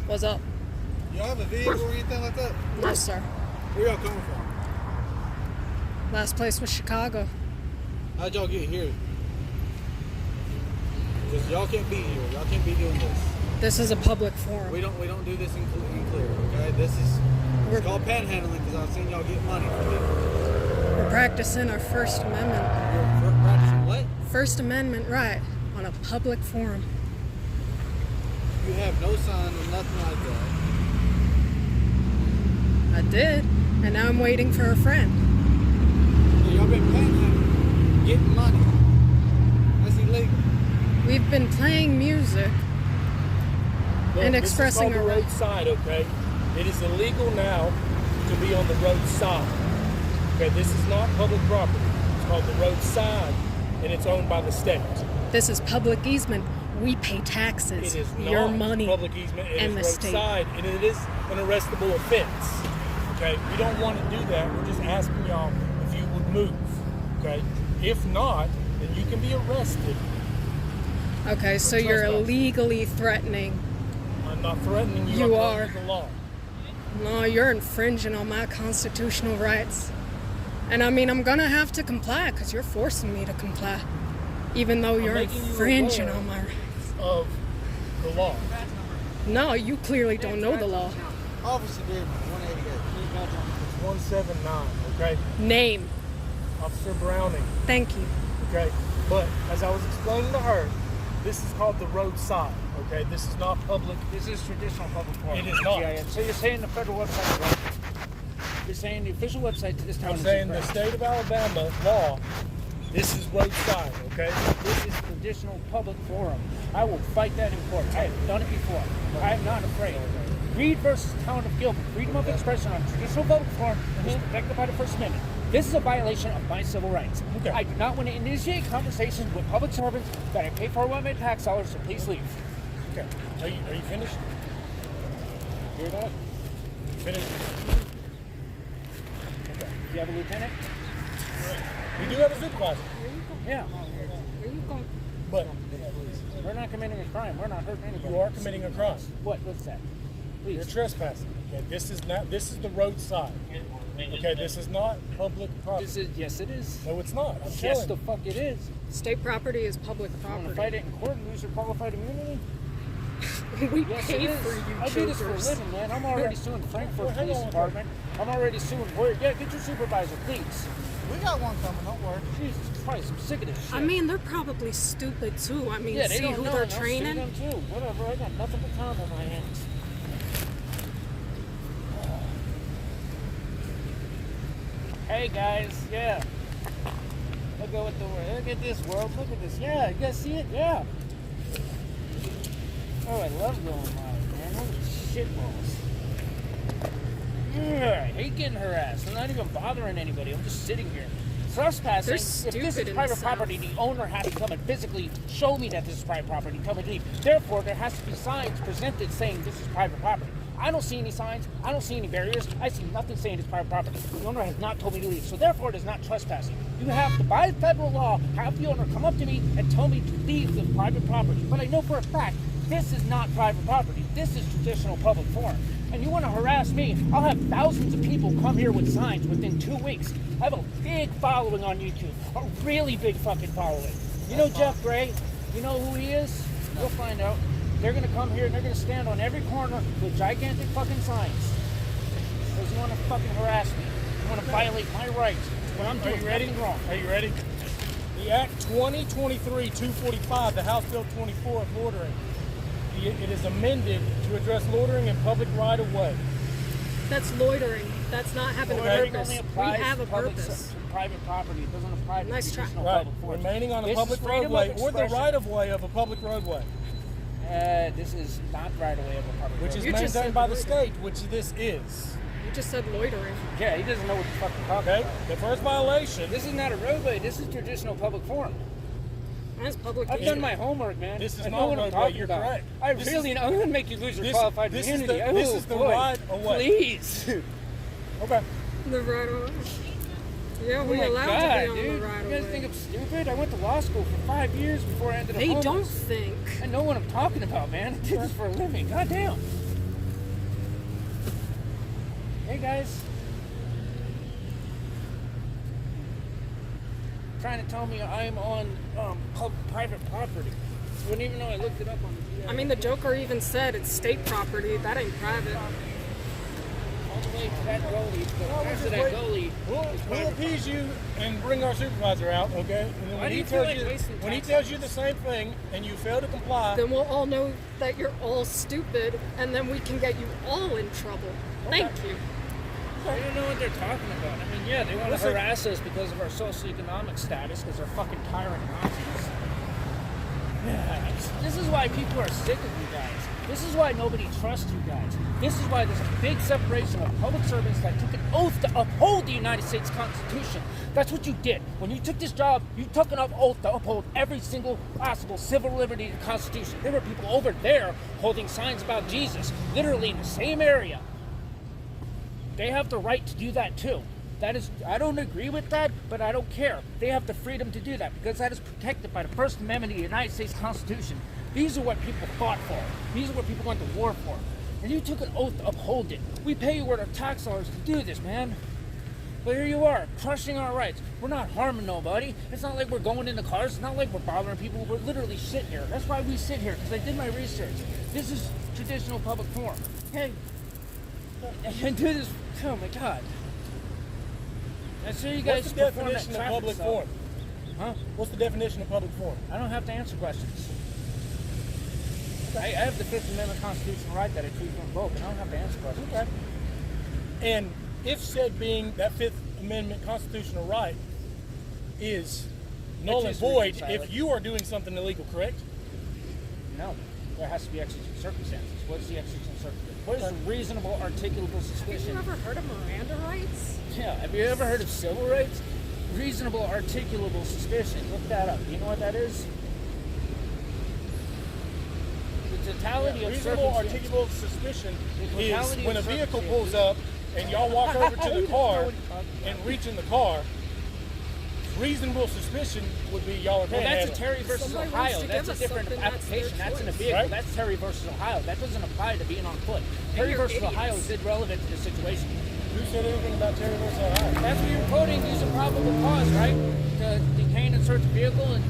What's up? Y'all have a vehicle or anything like that? No, sir. Where y'all coming from? Last place was Chicago. How'd y'all get here? Because y'all can't be here. Y'all can't be doing this. This is a public forum. We don't do this in clear, okay? It's called panhandling because I've seen y'all get money from it. We're practicing our First Amendment. You're practicing what? First Amendment right on a public forum. You have no sign or nothing like that. I did, and now I'm waiting for a friend. Yeah, y'all been panhandling, getting money. That's illegal. We've been playing music and expressing our our roadside, okay? It is illegal now to be on the roadside. Okay, this is not public property. It's called the roadside, and it's owned by the state. This is public easement. We pay taxes. It is not your money public easement. It and is the state. roadside, and it is an arrestable offense. Okay, we don't want to do that. We're just asking y'all if you would move. Okay, if not, then you can be arrested. Okay, so you're illegally threatening. I'm not threatening you. You I'm are. following the law. No, you're infringing on my constitutional rights. And I mean, I'm gonna have to comply because you're forcing me to comply. Even though you're infringing on my rights. Of the law. No, you clearly don't know the law. Officer Dearman, 188. It's 179, okay? Name. Officer Browning, Thank you. okay? But as I was explaining to her, this is called the roadside, okay? This is not public. This is traditional public forum. It is not. Yeah. So you're saying the federal website is right? You're saying the official website to this town I'm is saying the incorrect. state of Alabama law, this is roadside, okay? This is traditional public forum. I will fight that in court. I have done it before. I am not afraid. Reed versus Town of Gilbert. Freedom of expression on traditional public forum is protected by the First Amendment. This is a violation of my civil rights. Okay. I do not want to initiate conversations with public servants that I pay for with my tax dollars, so please leave. Okay. Are you finished? Hear that? Finished? Okay. Do you have a lieutenant? We do have a supervisor, Yeah. but We're not committing a crime. We're not hurting anybody. you are committing a crime. What's that? Please. You're trespassing. Okay, this is the roadside. Okay, this is not public property. Yes, it is. No, it's not. I'm Yes, telling the you. fuck it is. State property is public You want to property. fight it in court and lose your qualified immunity? We Yes, pay it is. for you I do this for a jokers. living, man. I'm already suing Frankfurt Well, hang Police on. Department. I'm already suing where? Yeah, get your supervisor, please. We got one coming, don't worry. Jesus Christ, I'm sick of this shit. I mean, they're probably stupid too. I mean, yeah, they see don't who know. they're and I'll sue training. them too. Whatever. I got nothing but time on my hands. Hey guys, yeah. Look at this world. Look at this. Yeah, you guys see it? Yeah. Oh, I love going live, man. Holy shitballs. I hate getting harassed. I'm not even bothering anybody. I'm just sitting here. Trespassing. They're If stupid this in is the private South. property, the owner has to come and physically show me that this is private property. Come and leave. Therefore, there has to be signs presented saying this is private property. I don't see any signs. I don't see any barriers. I see nothing saying it's private property. The owner has not told me to leave. So therefore, it is not trespassing. You have to, by federal law, have the owner come up to me and tell me to leave the private property. But I know for a fact, this is not private property. This is traditional public forum. And you want to harass me, I'll have thousands of people come here with signs within 2 weeks. I have a big following on YouTube. A really big fucking following. You know Jeff Gray? You know who he is? You'll find out. They're going to come here and they're going to stand on every corner with gigantic fucking signs. Because you want to fucking harass me. You want to violate my rights when I'm doing nothing wrong. Are you ready? The Act 2023-245, the House Bill 24 of loitering. It is amended to address loitering in public right-of-way. That's loitering. That's not having a Loitering purpose. only We applies have a to public purpose. to private property. It doesn't apply to Nice try. traditional Right, public forum. remaining on a This public is freedom of roadway or the expression. right-of-way of a public roadway, This is not right away of a public which is roadway. You just maintained said by the loitering. state, which this is. You just said loitering. Yeah, he doesn't know what the fuck you're talking Okay? about. The first violation, This is not a roadway. This is traditional public forum. That's public. I've done my homework, man. This is I not know what I'm roadway, talking you're about. correct. I This really is- know. I'm going to make you lose your this- qualified this is immunity. the- this Oh, is the boy. right of way. Please. okay. The right of way. Yeah, Oh we my allowed God, to be on dude. the right You guys of think way. I'm stupid? I went to law school for 5 years before I ended up They homeless. don't think. I know what I'm talking about, man. I did this for a living. Goddamn. Hey guys. Trying to tell me I'm on private property. Wouldn't even know I looked it up on the I mean, the Joker even said it's state property. That ain't private. all the way to that gully. But after that gully, We'll appease you and bring our supervisor out, okay? And then Why do you feel like wasting when he tax tells you dollars? the same thing and you fail to comply, Then we'll all know that you're all stupid, and then we can get you all in trouble. Thank you. I don't know what they're talking about. I mean, yeah, they want to Listen. harass us because of our socioeconomic status, because they're fucking tyrant Nazis. Yeah, this is why people are sick of you guys. This is why nobody trusts you guys. This is why there's a big separation of public servants that took an oath to uphold the United States Constitution. That's what you did. When you took this job, you took an oath to uphold every single possible civil liberty in the Constitution. There were people over there holding signs about Jesus, literally in the same area. They have the right to do that too. That is, I don't agree with that, but I don't care. They have the freedom to do that because that is protected by the First Amendment of the United States Constitution. These are what people fought for. These are what people went to war for. And you took an oath to uphold it. We pay you with our tax dollars to do this, man. But here you are, crushing our rights. We're not harming nobody. It's not like we're going in the cars. It's not like we're bothering people. We're literally sitting here. That's why we sit here, because I did my research. This is traditional public forum. Hey, and do this. Oh my God. I see you guys what's the perform that definition of traffic public stop. forum? Huh? What's the definition of public forum? I don't have to answer questions. I have the Fifth Amendment constitutional right that I choose to invoke, and I don't have to answer questions. Okay. And if said being that Fifth Amendment constitutional right is null and choose to remain void silent. if you are doing something illegal, correct? No. There has to be exigent circumstances. What is the exigent circumstance? What is reasonable, articulable Have you suspicion? ever heard of Miranda rights? Yeah. Have you ever heard of civil rights? Reasonable, articulable suspicion. Look that up. Do you know what that is? The totality of Reasonable, circumstance. articulable suspicion The is totality when a of vehicle circumstances. pulls up and y'all walk over to the You car don't know what you're talking about. and reach in the car. Reasonable suspicion would be y'all are Well, that's a panhandling. Terry versus Somebody wants Ohio. to That's give a us different something, that's their application. That's in a choice. vehicle. Right. That's Terry versus Ohio. That doesn't apply to being on foot. Terry you're versus idiots. Ohio is irrelevant to the situation. Who said anything about Terry versus Ohio? That's what you're quoting. Use a probable cause, right? To detain and search a vehicle and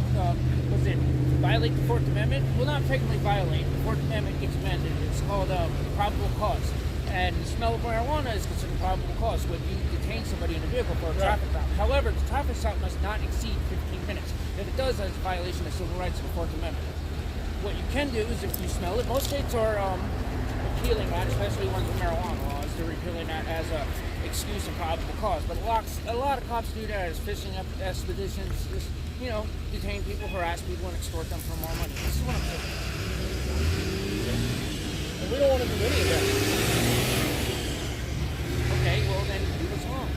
was it violate the Fourth Amendment? Well, not technically violate. The Fourth Amendment gets amended. It's called probable cause. And the smell of marijuana is considered probable cause when you detain somebody in a vehicle for a traffic stop. However, the traffic stop must not exceed 15 minutes. If it does, that's a violation of civil rights of the Fourth Amendment. What you can do is if you smell it, most states are repealing that, especially ones with marijuana laws. They're repealing that as a excuse and probable cause. But a lot of cops do that as fishing expeditions, just, detain people, harass people, and extort them for more money. This is what I'm saying. And we don't want to do any of that. Okay, well then do what's wrong.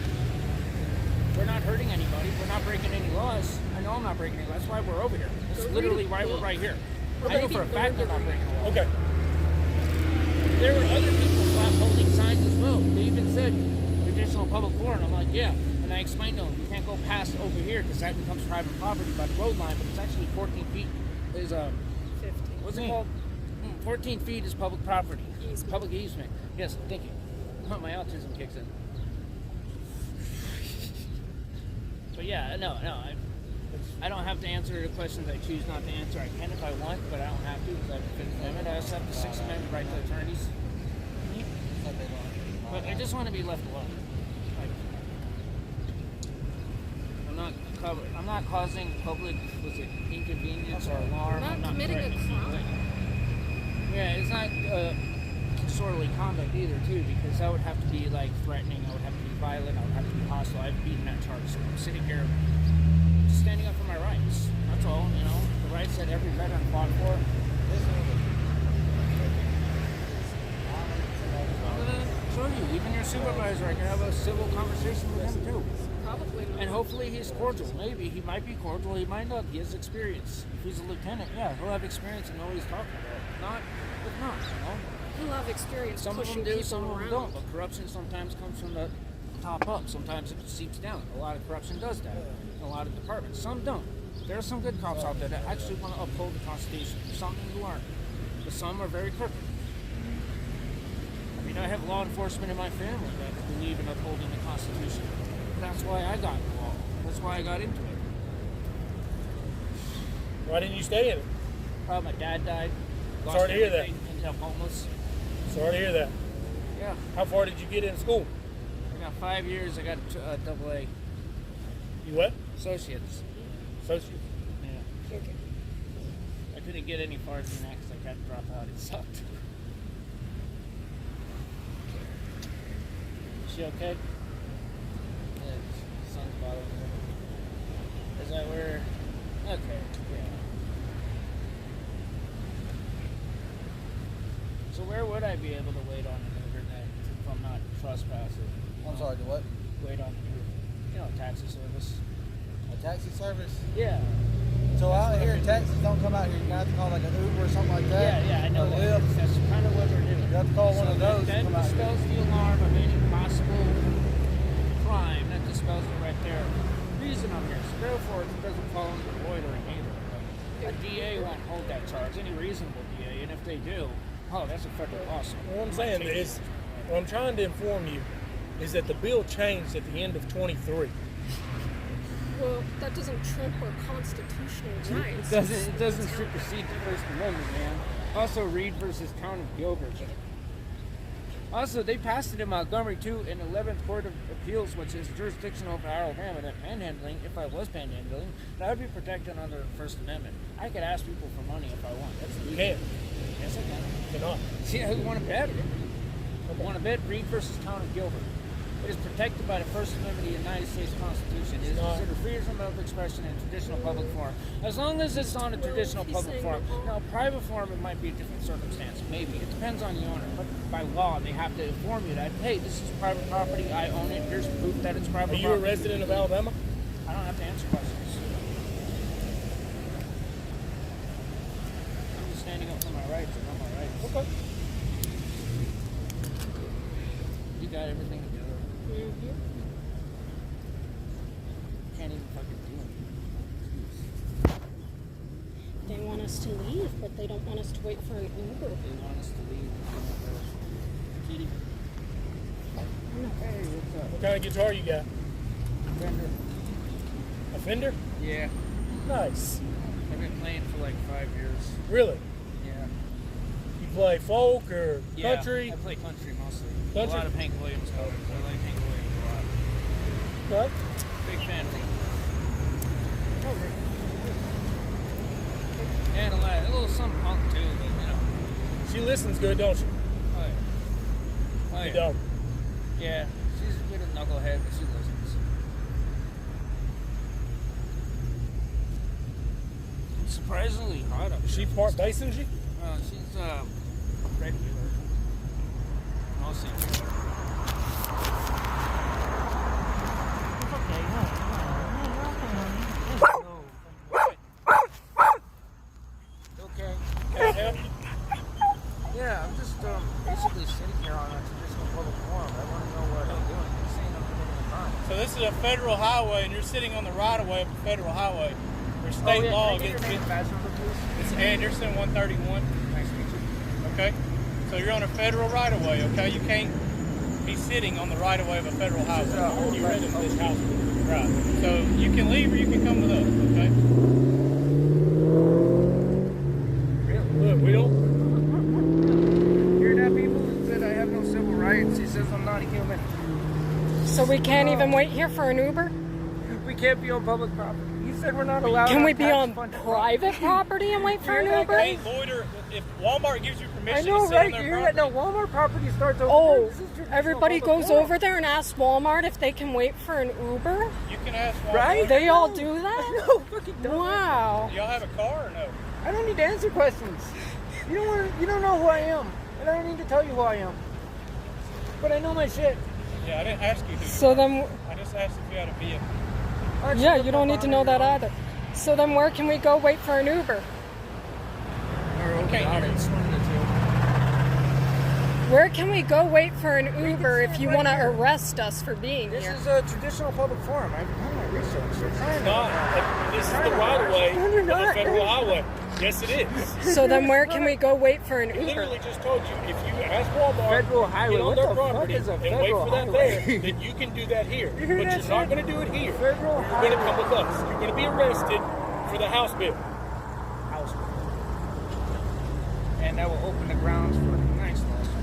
We're not hurting anybody. We're not breaking any laws. I know I'm not breaking any laws. That's why we're over here. This is literally why we're right here. I know for a fact they're not breaking the law. Okay. There were other people holding signs as well. They even said traditional public forum. I'm like, yeah. And I explained to them, you can't go past over here because that becomes private property by the road line, but it's actually 14 feet is 15. what's it called? 14 feet is public property. Easement. Public easement. Yes, thank you. My autism kicks in. But yeah, no. I don't have to answer the questions I choose not to answer. I can if I want, but I don't have to because I have the Fifth Amendment. I also have the Sixth Amendment right to attorneys. But I just want to be left alone. Like, I'm not causing public inconvenience or alarm. Not I'm not committing a threatening crime. anything. Yeah, it's not disorderly conduct either, too, because that would have to be like threatening. I would have to be violent. I would have to be hostile. I've beaten that charge. So I'm sitting here just standing up for my rights. That's all. The rights that every veteran fought for. I'm gonna show you. Even your supervisor, I can have a civil conversation with him too. Probably not. And hopefully he's cordial. Maybe he might be cordial. He might not. He has experience. If he's a lieutenant, yeah, he'll have experience and know what he's talking about. If not. He'll have experience Some of pushing them do, people some of them around. don't. But corruption sometimes comes from the top up. Sometimes it seeps down. A lot of corruption does that in a lot of departments. Some don't. There are some good cops out there that actually want to uphold the Constitution. Something to learn. But some are very crooked. mean, I have law enforcement in my family that believe in upholding the Constitution. That's why I got involved. That's why I got into it. Why didn't you stay in it? My dad died. Sorry to hear that. Ended up homeless. Sorry to hear that. Yeah. How far did you get in school? I got 5 years. I got a double A. You what? Associates. Associate. Yeah. Okay. I couldn't get any farther than that because I had to drop out. It sucked. Is she okay? Yeah, sun's bothering her. Is that where? Okay, yeah. So where would I be able to wait on an Uber then if I'm not trespassing? I'm sorry, what? Wait on an Uber. You know, taxi service. A taxi service? Yeah. So out here, taxis don't come out here. You have to call like an Uber or something like that. Yeah, I know Or that. Lyft. That's kind of what we're doing. You have to call one of those to That come out here. dispels the alarm of any possible crime. That dispels it right there. Reason I'm here. So therefore, it doesn't fall under loitering either. A DA won't hold that charge. Any reasonable DA, and if they do, oh, that's a federal lawsuit. What I'm saying is, what I'm trying to inform you is that the bill changed at the end of 23. Well, that doesn't trump our constitutional rights. It doesn't supersede the First Amendment, man. Also, Reed versus Town of Gilbert. Also, they passed it in Montgomery too in 11th Court of Appeals, which is jurisdiction over Alabama, that panhandling, if I was panhandling, that would be protected under the First Amendment. I could ask people for money if I want. That's You legal. can't. Yes, I can. You cannot. See, who want to bet? Want to bet Reed versus Town of Gilbert. It is protected by the First Amendment of the United States Constitution. It is considered freedom of expression in a traditional public forum. As long as it's on a traditional public forum. Now, private forum, it might be a different circumstance. Maybe. It depends on the owner. But by law, they have to inform you that, hey, this is private property. I own it. Here's proof that it's private Are you property. a resident of Alabama? I don't have to answer questions. I'm just standing up for my rights. I know my rights. Okay. You got everything together. Mm-hmm. Can't even fucking do anything. They want us to leave, but they don't want us to wait for an Uber. They want us to leave. Kitty. Hey, what's up? What kind of guitar you got? Fender. A Fender? Yeah. Nice. I've been playing for like 5 years. Really? Yeah. You play folk or country? I play country mostly. Country? A lot of Hank Williams covers. I like Hank Williams a lot. Okay. Big fan of him. And a little some punk too, but you know. She listens good, don't she? Oh yeah. Oh, You yeah. don't. Yeah. She's a bit of a knucklehead, but she listens. Surprisingly hot up Is she part Basinji? she's regular. Mostly regular. It's okay. Okay. Can I help you? Yeah, I'm just basically sitting here on a traditional public forum. I want to know what I'm doing. I'm saying I'm committing a crime. So this is a federal highway, and you're sitting on the right of way of a federal highway. Where state law gets it's Anderson 131. Nice to meet you. Okay. So you're on a federal right of way. Okay. You can't be sitting on the right of way of a federal highway. You're renting this house. Right. So you can leave or you can come with us. Okay. Look, we don't. Hear that, people? He said I have no civil rights. He says I'm not a human. So we can't even wait here for an Uber? We can't be on public property. He said we're not allowed. Can we be on private property and wait for an Uber? Hey, loiter. If Walmart gives you I permission know, to sit right? on their You hear that? property, No, Walmart property starts over Oh, there. This is traditional everybody public goes forum. over there and asks Walmart if they can wait for an Uber? you can ask Walmart. Right? They all do that? No, fucking dumb. Wow. Do y'all have a car or no? I don't need to answer questions. You don't know who I am, and I don't need to tell you who I am. But I know my shit. Yeah, I didn't ask you who. So then, I just asked if you had a vehicle. yeah, you don't need to know that either. So then where can we go wait for an Uber? Okay, It's one of the two. Where can we go wait for an Uber if you want to arrest us for being This here? is a traditional public forum. I've done my research. They're trying to. This is the right of way No, they're of the not. federal highway. Yes, it is. So then where can we go wait for an I Uber? literally just told you, if you ask Walmart, Federal highway. get on What their the fuck property is a and wait federal for that highway? there, then you can do that here. hear But that you're not shit? going to do it here. Federal You're going to come highway. with us. You're going to be arrested for the House bill. House. And that will open the grounds for a nice lawsuit.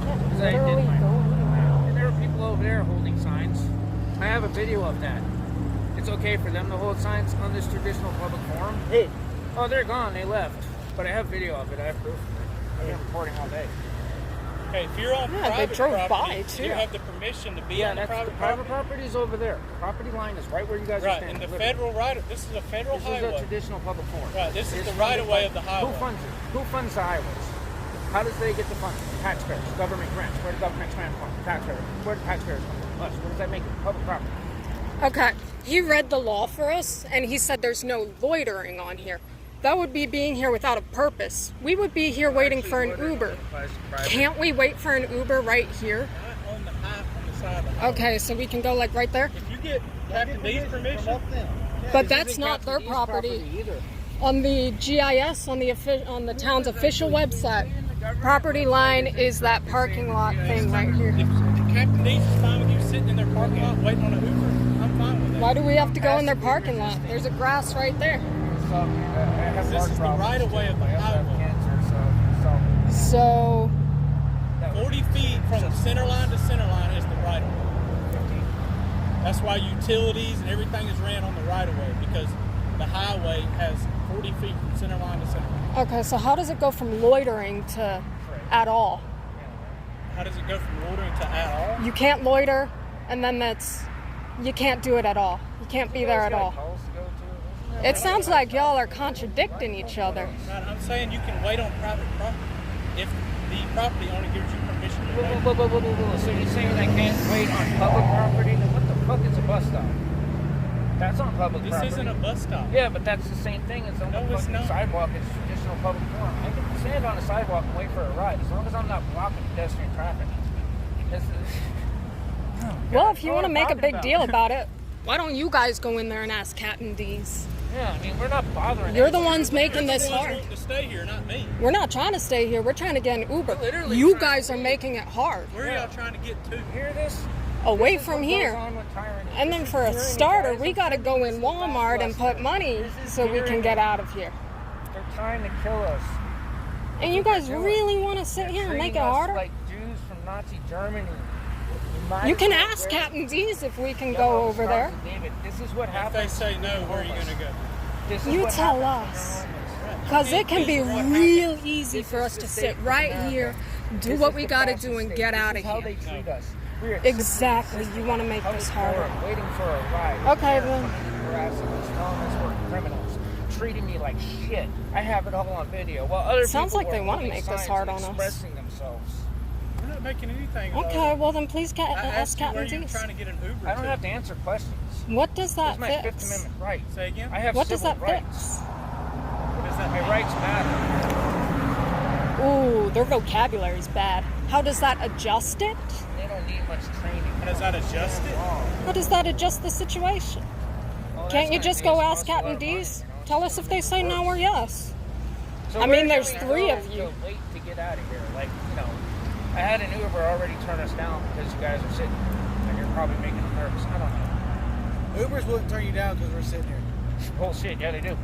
Because I did Literally my- go anywhere. And there were people over there holding signs. I have a video of that. It's okay for them to hold signs on this traditional public forum. Who? Oh, they're gone. They left. But I have video of it. I have proof of it. I've been recording all day. Okay, if you're on Yeah, they private drove property, by, too. you have the permission to be Yeah, on the that's private the private property. property is over there. The property line is right where you guys are Right, standing. and the literally. federal right. This is a federal This is a highway. traditional public forum. Right, this is It's the funded right of way by- of the highway. Who funds it? Who funds the highways? How does they get the funding? Taxpayers, government grants. Where do government grants come from? Taxpayers. Where do taxpayers come from? Us. What does that make it? Public property. Okay, he read the law for us, and he said there's no loitering on here. That would be being here without a purpose. We would be here waiting for an Uber. Can't we wait for an Uber right here? Not on the side of the highway. Okay, so we can go like right there? If you get Captain D's permission, But that's not their property. either. On the GIS, on the town's official website, property line is that parking lot thing right here. if Captain D's is fine with you sitting in their parking lot waiting on an Uber, I'm fine with that. Why do we have to go in their parking lot? There's a grass right there. This is the right of way of the highway. So, 40 feet from center line to center line is the right of way. That's why utilities and everything is ran on the right of way, because the highway has 40 feet from center line to center line. okay, so how does it go from loitering to at all? How does it go from loitering to at all? You can't loiter, and then you can't do it at all. You can't be there at all. It sounds like y'all are contradicting each other. Right, I'm saying you can wait on private property if the property owner gives you permission to wait. So you're saying I can't wait on public property? Then what the fuck is a bus stop? That's on public This property. isn't a bus stop. Yeah, but that's the same thing as on No, the it's fucking not. sidewalk. It's traditional public forum. I can stand on a sidewalk and wait for a ride as long as I'm not blocking pedestrian traffic. This is... Well, if you want to make a talking big about? deal about it, why don't you guys go in there and ask Captain D's? Yeah, I mean, we're not bothering. You're the anybody. ones making You're this the ones hard. wanting to stay here, not me. We're not trying to stay here. We're trying to get an Uber. We're literally You trying guys to are leave. making it hard. Where are y'all trying to get to? Hear this? Away This is from what goes here. on with tyranny. And then This is for a tyranny, starter, guys. we got to go in Walmart and put money so we can get out of here. They're trying to kill us. And you guys really want to sit here and make it Treating us harder? like Jews from Nazi Germany. You can ask Captain D's if we can go over there. David, this is what If happens. they say no, where are you going to go? This is You what tell happens us. when you're homeless. Because it can be real easy for us to sit right here, do This what is we the got to fascist do and state. get This out is of how here. they treat us. We are Exactly. simply You want to make coming this for harder. it, waiting for a ride. Okay, then. Harassing us, telling us we're criminals, treating me like shit. I have it all on video. While other Sounds people like they were wanna holding make this signs hard and on us. expressing themselves. We're not making anything. Okay, well then please I ask asked you where Captain you're D's. trying to get an Uber I don't to. have to answer questions. What does that That's my Fifth fix? Amendment right. Say again? I have What does civil that rights. fix? What does that My mean? rights matter. Ooh, their vocabulary's bad. How does that adjust it? They don't need much training. How does that adjust it? How does that adjust the situation? Well, Can't you that's just gonna go cost ask a lot Captain of money, D's? you know? Tell us if they say no or yes. So I where mean, there's can we 3 go of you. to wait to get out of here. Like, you know, I had an Uber already turn us down because you guys are sitting here and you're probably making them nervous. I don't know. Ubers wouldn't turn you down because we're sitting here. Bullshit. Yeah, they do.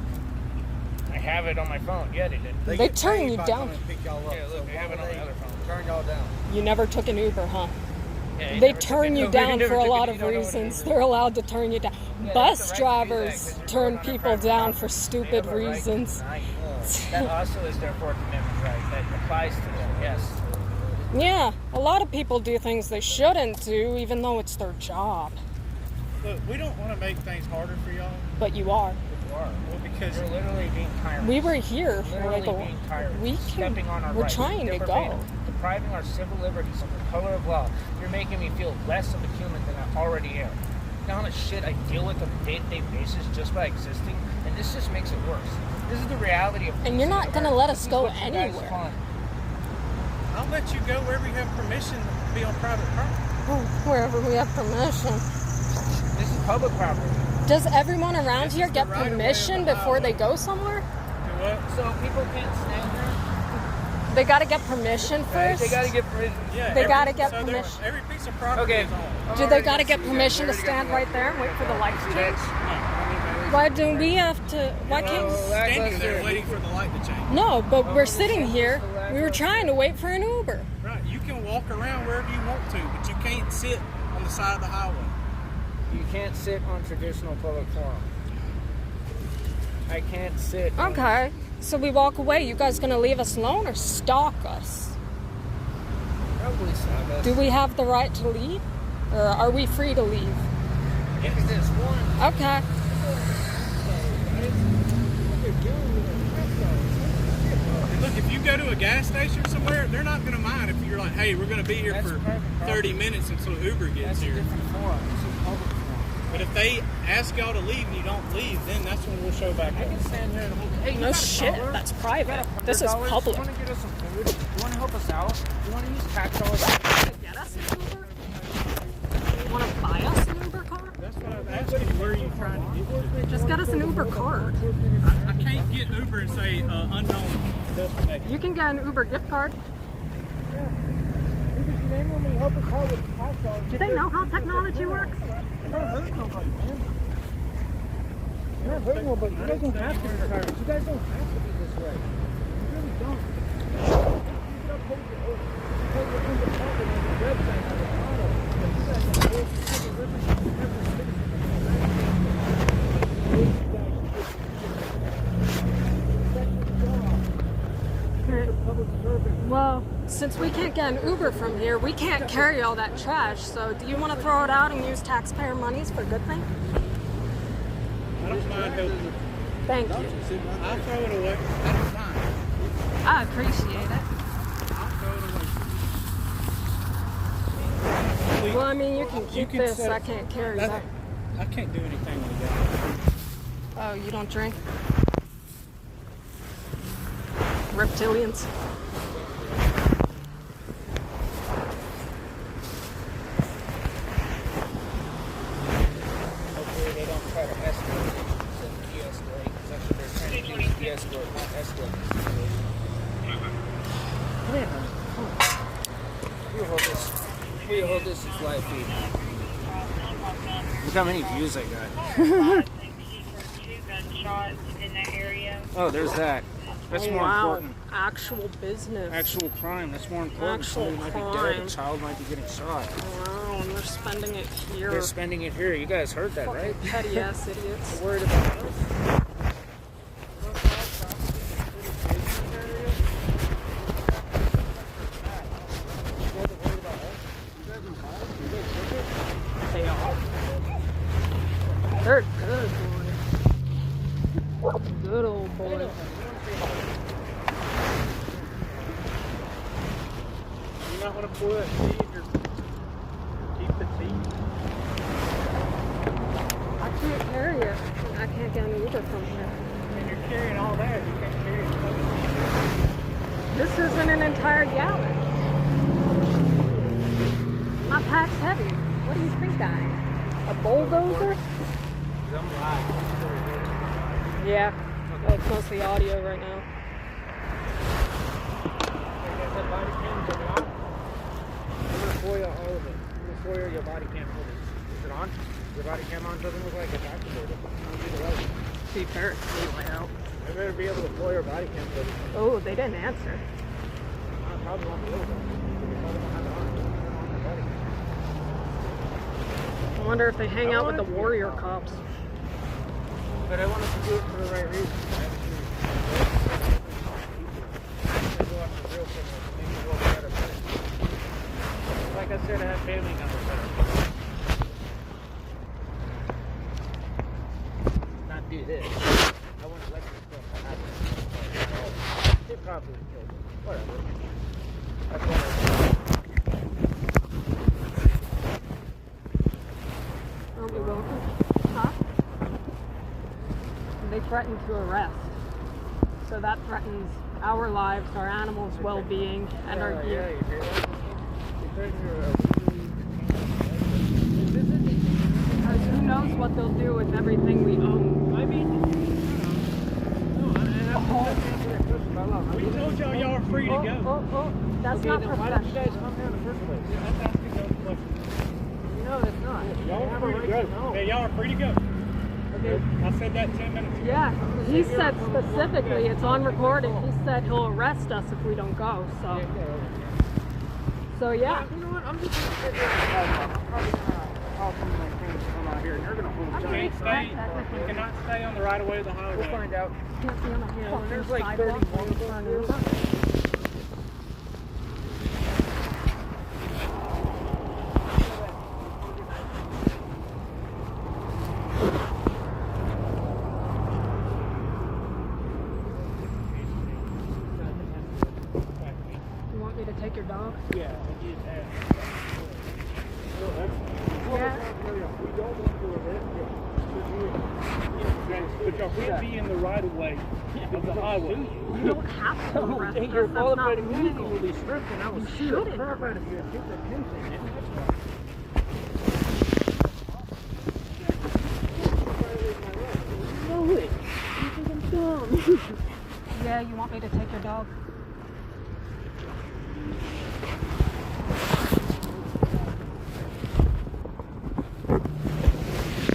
I have it on my phone. Yeah, they did. They get turn paid you by down. coming and pick y'all up. Yeah, look, So they have why it on would my other phone. Turn y'all down. You never took an Uber, huh? Yeah, They never took turn it. you No, down never for a took it. lot You of don't know what reasons. Uber They're is. allowed to turn you down. Yeah, Bus they have the right to do that drivers 'cause you're turn going on people private down property. for They stupid have a right to reasons. deny you. That also is their Fourth Amendment right. That applies to them. Yes. Yeah, a lot of people do things they shouldn't do, even though it's their job. Look, we don't want to make things harder for y'all. But you are. You are. Well, because You're literally being tyrants. We were here for Literally like being tyrants. we Stepping on our we're rights. trying to go. Depriving- Depriving our civil liberties of the color of law. You're making me feel less of a human than I already am. You know how much shit I deal with on a day-to-day basis just by existing? And this just makes it worse. This is the reality of And you're not gonna America. let us This is go what you guys anywhere. fund. I'll let you go wherever you have permission to be on private property. Wherever we have permission. This is public property. Does everyone around This here is get the right of way of permission the before they highway. go somewhere? Do what? So people can't stand here. They gotta get permission first? They gotta get permission. Yeah. They gotta get so permission. Every piece of property Okay. is owned. Do they gotta get permission to stand right there and wait for the light to change? Why do we have to? Why can't? Standing there waiting for the light to change. No, but we're sitting here. We were trying to wait for an Uber. Right. You can walk around wherever you want to, but you can't sit on the side of the highway. You can't sit on traditional public forum. I can't sit. Okay, so we walk away. You guys gonna leave us alone or stalk us? Probably stop us. Do we have the right to leave, or are we free to leave? Look at this one. Okay. And look, if you go to a gas station somewhere, they're not going to mind if you're like, hey, we're going to be here That's for private property. 30 minutes until Uber gets That's a here. different forum. This is public forum. But if they ask y'all to leave and you don't leave, then that's when we'll show back I up. can stand here and hold it. Hey, you No got shit, $1? that's You got private. This is $100? public. You want to get us some food? You want to help us out? You want to use tax dollars? Get us an Uber? You want to buy us an Uber car? That's what I'm asking you. Where are you trying to get to? Just get us an Uber card. I can't get Uber and say unknown destination. You can get an Uber gift card. Do they know how technology works? You're not hurting nobody. You guys don't have to be tyrants. You guys don't have to be this way. You really don't. Well, since we can't get an Uber from here, we can't carry all that trash. So do you want to throw it out and use taxpayer monies for a good thing? I don't mind helping. Thank you. I'll throw it away. I don't mind. I appreciate it. I'll throw it away. Well, I mean, you can keep can this. set- I can't carry That- that. I can't do anything with that. Oh, you don't drink? Reptilians. Hopefully they don't try to escalate. De-escalate. Because that's what they're trying to do. Is de-escalate, not escalate. Come here, honey. Come on. You hold this. Will you hold this? It's live feed. Look how many views I got. Oh, there's that. That's more Wow. important. Actual business. Actual crime. That's more important. Actual Somebody might be dead. crime. A child might be getting shot. Wow, and they're spending it here. They're spending it here. You guys heard that, right? Petty ass idiots. Worried about us? They are. They're good, boy. Good old boy. You not want to pour that tea in your keep the tea. I can't carry it. I can't get an Uber from here. And you're carrying all that. You can't carry it. This isn't an entire gallon. My pack's heavy. What do you think I am? A bulldozer? Yeah. Well, it's mostly audio right now. I'm gonna foil all of it. I'm gonna foil your body cam footage. Is it on? Your body cam on doesn't look like it's activated. I'll do the right. To be fair, it's daylight out. I better be able to foil your body cam footage. Oh, they didn't answer. I probably won't be able to. Because I don't have it on. It's on my body cam. I wonder if they hang out with the warrior cops. But I wanted to do it for the right reason. Like I said, I have family members that are not do this. I wouldn't let this stuff happen. It probably killed me. Whatever. That's what I Aren't we welcome? Huh? They threatened to arrest. So that threatens our lives, our animals' well-being, and our Yeah, gear. you hear that? They threatened your Our knows what they'll do with everything we own. I mean, we told y'all are free to go. That's Okay, not then why did you professional. guys come here in the first place? That's asking y'all a question. No, that's not. Y'all are free to go. Yeah, y'all are free to go. Okay. I said that 10 minutes ago. Yeah, he said specifically, it's on recording, he said he'll arrest us if we don't go, so. So yeah. You know what? I'm just gonna sit here and I'm probably gonna call some of my friends to come out here and they're gonna hold You giant can't signs. stay, you cannot stay on the right of way of the highway. We'll find out. Can't be on the You know, fucking there's like sidewalk 30 waiting for an Uber. You want me to take your dog? Yeah, I did that. Yeah. But y'all can't be in the right of way of the highway. You don't have to arrest us, Your that's not qualified immunity legal. will be stripped and I will You shoot the shouldn't. crap out of you and take the attention. Yeah, you want me to take your dog?